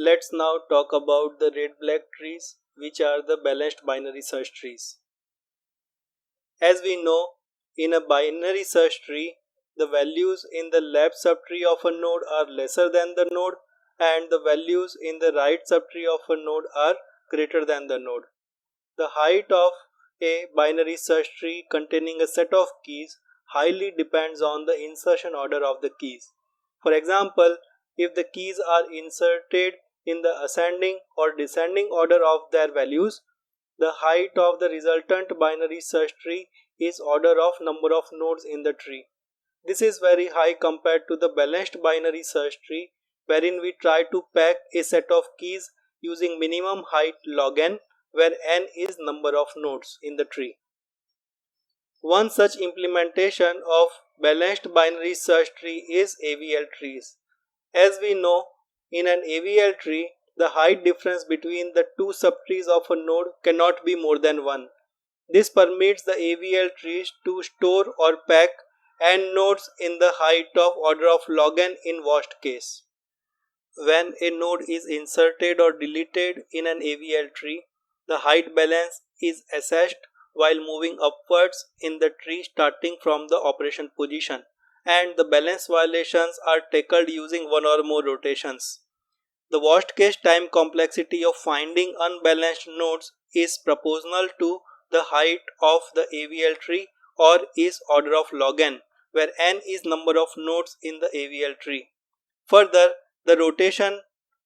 Let's now talk about the red-black trees, which are the balanced binary search trees. As we know, in a binary search tree, the values in the left subtree of a node are lesser than the node, and the values in the right subtree of a node are greater than the node. The height of a binary search tree containing a set of keys highly depends on the insertion order of the keys. For example, if the keys are inserted in the ascending or descending order of their values, the height of the resultant binary search tree is order of number of nodes in the tree. This is very high compared to the balanced binary search tree, wherein we try to pack a set of keys using minimum height log n, where n is number of nodes in the tree. One such implementation of balanced binary search tree is AVL trees. As we know, in an AVL tree, the height difference between the two subtrees of a node cannot be more than 1. This permits the AVL trees to store or pack n nodes in the height of order of log n in worst case. When a node is inserted or deleted in an AVL tree, the height balance is assessed while moving upwards in the tree starting from the operation position, and the balance violations are tackled using one or more rotations. The worst case time complexity of finding unbalanced nodes is proportional to the height of the AVL tree, or is order of log n, where n is number of nodes in the AVL tree. Further, the rotation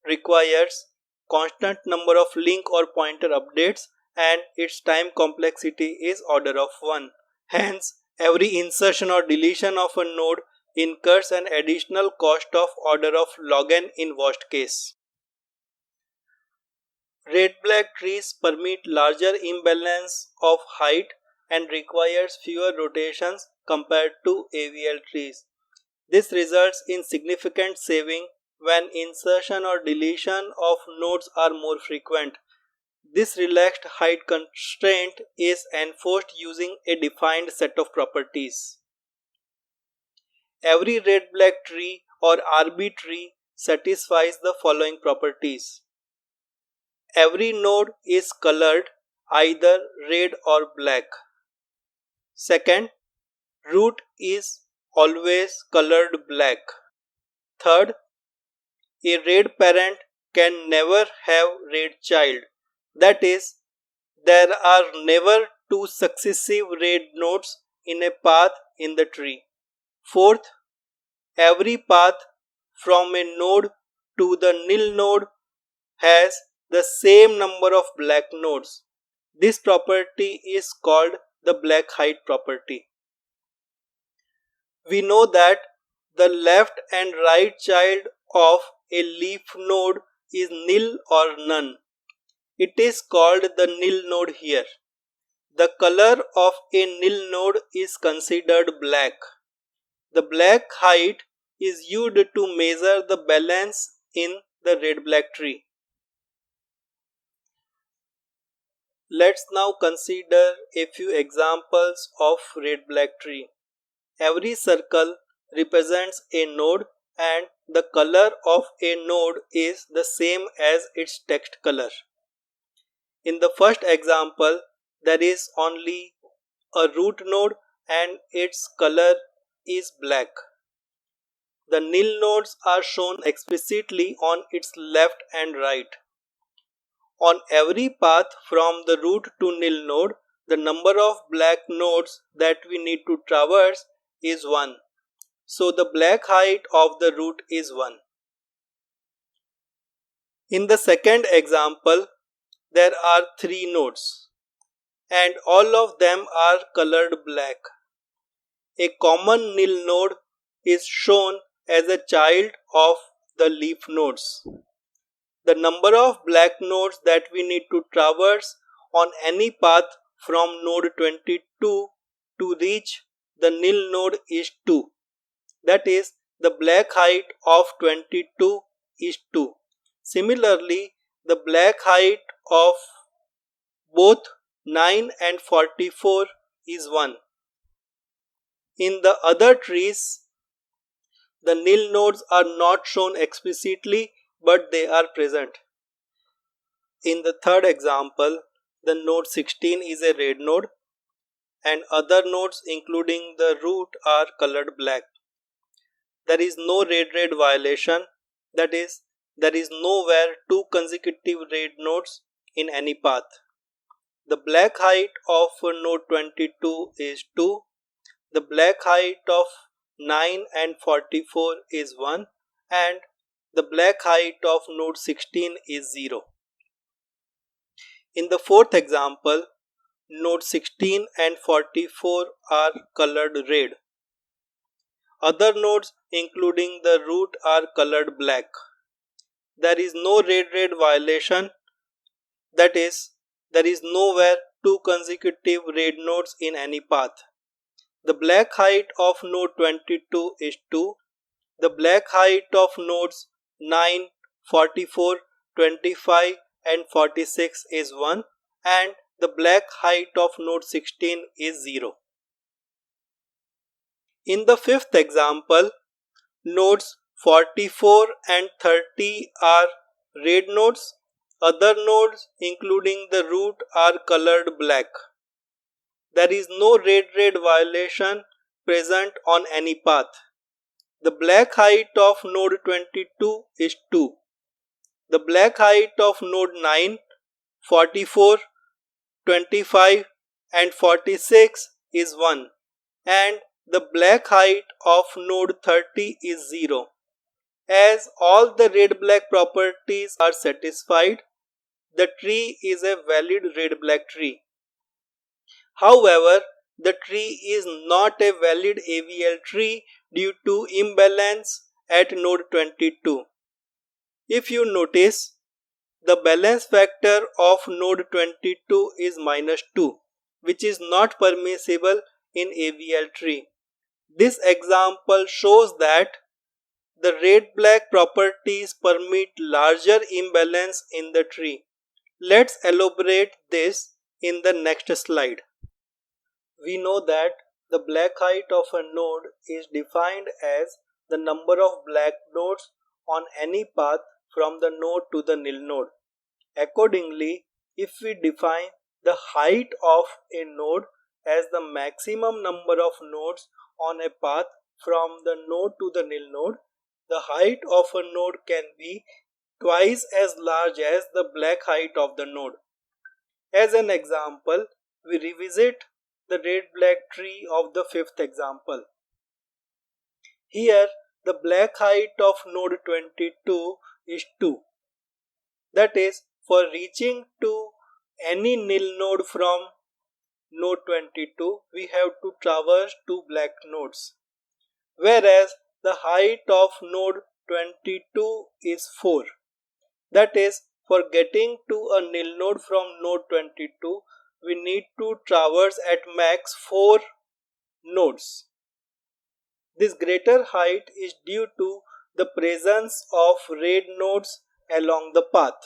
requires constant number of link or pointer updates, and its time complexity is order of 1. Hence, every insertion or deletion of a node incurs an additional cost of order of log n in worst case. Red-black trees permit larger imbalance of height and requires fewer rotations compared to AVL trees. This results in significant saving when insertion or deletion of nodes are more frequent. This relaxed height constraint is enforced using a defined set of properties. Every red-black tree or RB tree satisfies the following properties. Every node is colored either red or black. Second, root is always colored black. Third, a red parent can never have red child. That is, there are never two successive red nodes in a path in the tree. Fourth, every path from a node to the nil node has the same number of black nodes. This property is called the black height property. We know that the left and right child of a leaf node is nil or none. It is called the nil node here. The color of a nil node is considered black. The black height is used to measure the balance in the red-black tree. Let's now consider a few examples of red-black tree. Every circle represents a node, and the color of a node is the same as its text color. In the first example, there is only a root node and its color is black. The nil nodes are shown explicitly on its left and right. On every path from the root to nil node, the number of black nodes that we need to traverse is 1. So the black height of the root is 1. In the second example, there are 3 nodes and all of them are colored black. A common nil node is shown as a child of the leaf nodes. The number of black nodes that we need to traverse on any path from node 22 to reach the nil node is 2. That is, the black height of 22 is 2. Similarly, the black height of both 9 and 44 is 1. In the other trees, the nil nodes are not shown explicitly, but they are present. In the third example, the node 16 is a red node and other nodes including the root are colored black. There is no red-red violation, that is, there is nowhere two consecutive red nodes in any path. The black height of node 22 is 2, the black height of 9 and 44 is 1, and the black height of node 16 is 0. In the fourth example, node 16 and 44 are colored red. Other nodes including the root are colored black. There is no red-red violation, that is, there is nowhere two consecutive red nodes in any path. The black height of node 22 is 2. The black height of nodes 9, 44, 25 and 46 is 1, and the black height of node 16 is 0. In the fifth example, nodes 44 and 30 are red nodes. Other nodes including the root are colored black. There is no red-red violation present on any path. The black height of node 22 is 2. The black height of node 9, 44, 25 and 46 is 1, and the black height of node 30 is 0. As all the red-black properties are satisfied, the tree is a valid red-black tree. However, the tree is not a valid AVL tree due to imbalance at node 22. If you notice, the balance factor of node 22 is -2, which is not permissible in AVL tree. This example shows that the red-black properties permit larger imbalance in the tree. Let's elaborate this in the next slide. We know that the black height of a node is defined as the number of black nodes on any path from the node to the nil node. Accordingly, if we define the height of a node as the maximum number of nodes on a path from the node to the nil node, the height of a node can be twice as large as the black height of the node. As an example, we revisit the red-black tree of the fifth example. Here, the black height of node 22 is 2. That is, for reaching to any nil node from node 22, we have to traverse two black nodes. Whereas the height of node 22 is 4. That is, for getting to a nil node from node 22, we need to traverse at max 4 nodes. This greater height is due to the presence of red nodes along the path.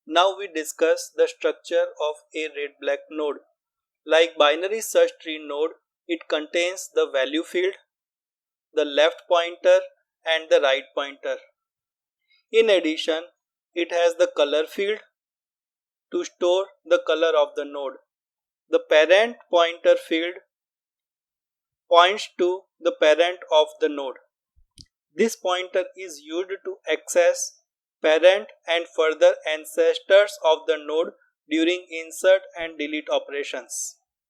Now we discuss the structure of a red-black node. Like binary search tree node, it contains the value field, the left pointer and the right pointer. In addition, it has the color field to store the color of the node. The parent pointer field points to the parent of the node. This pointer is used to access parent and further ancestors of the node during insert and delete operations.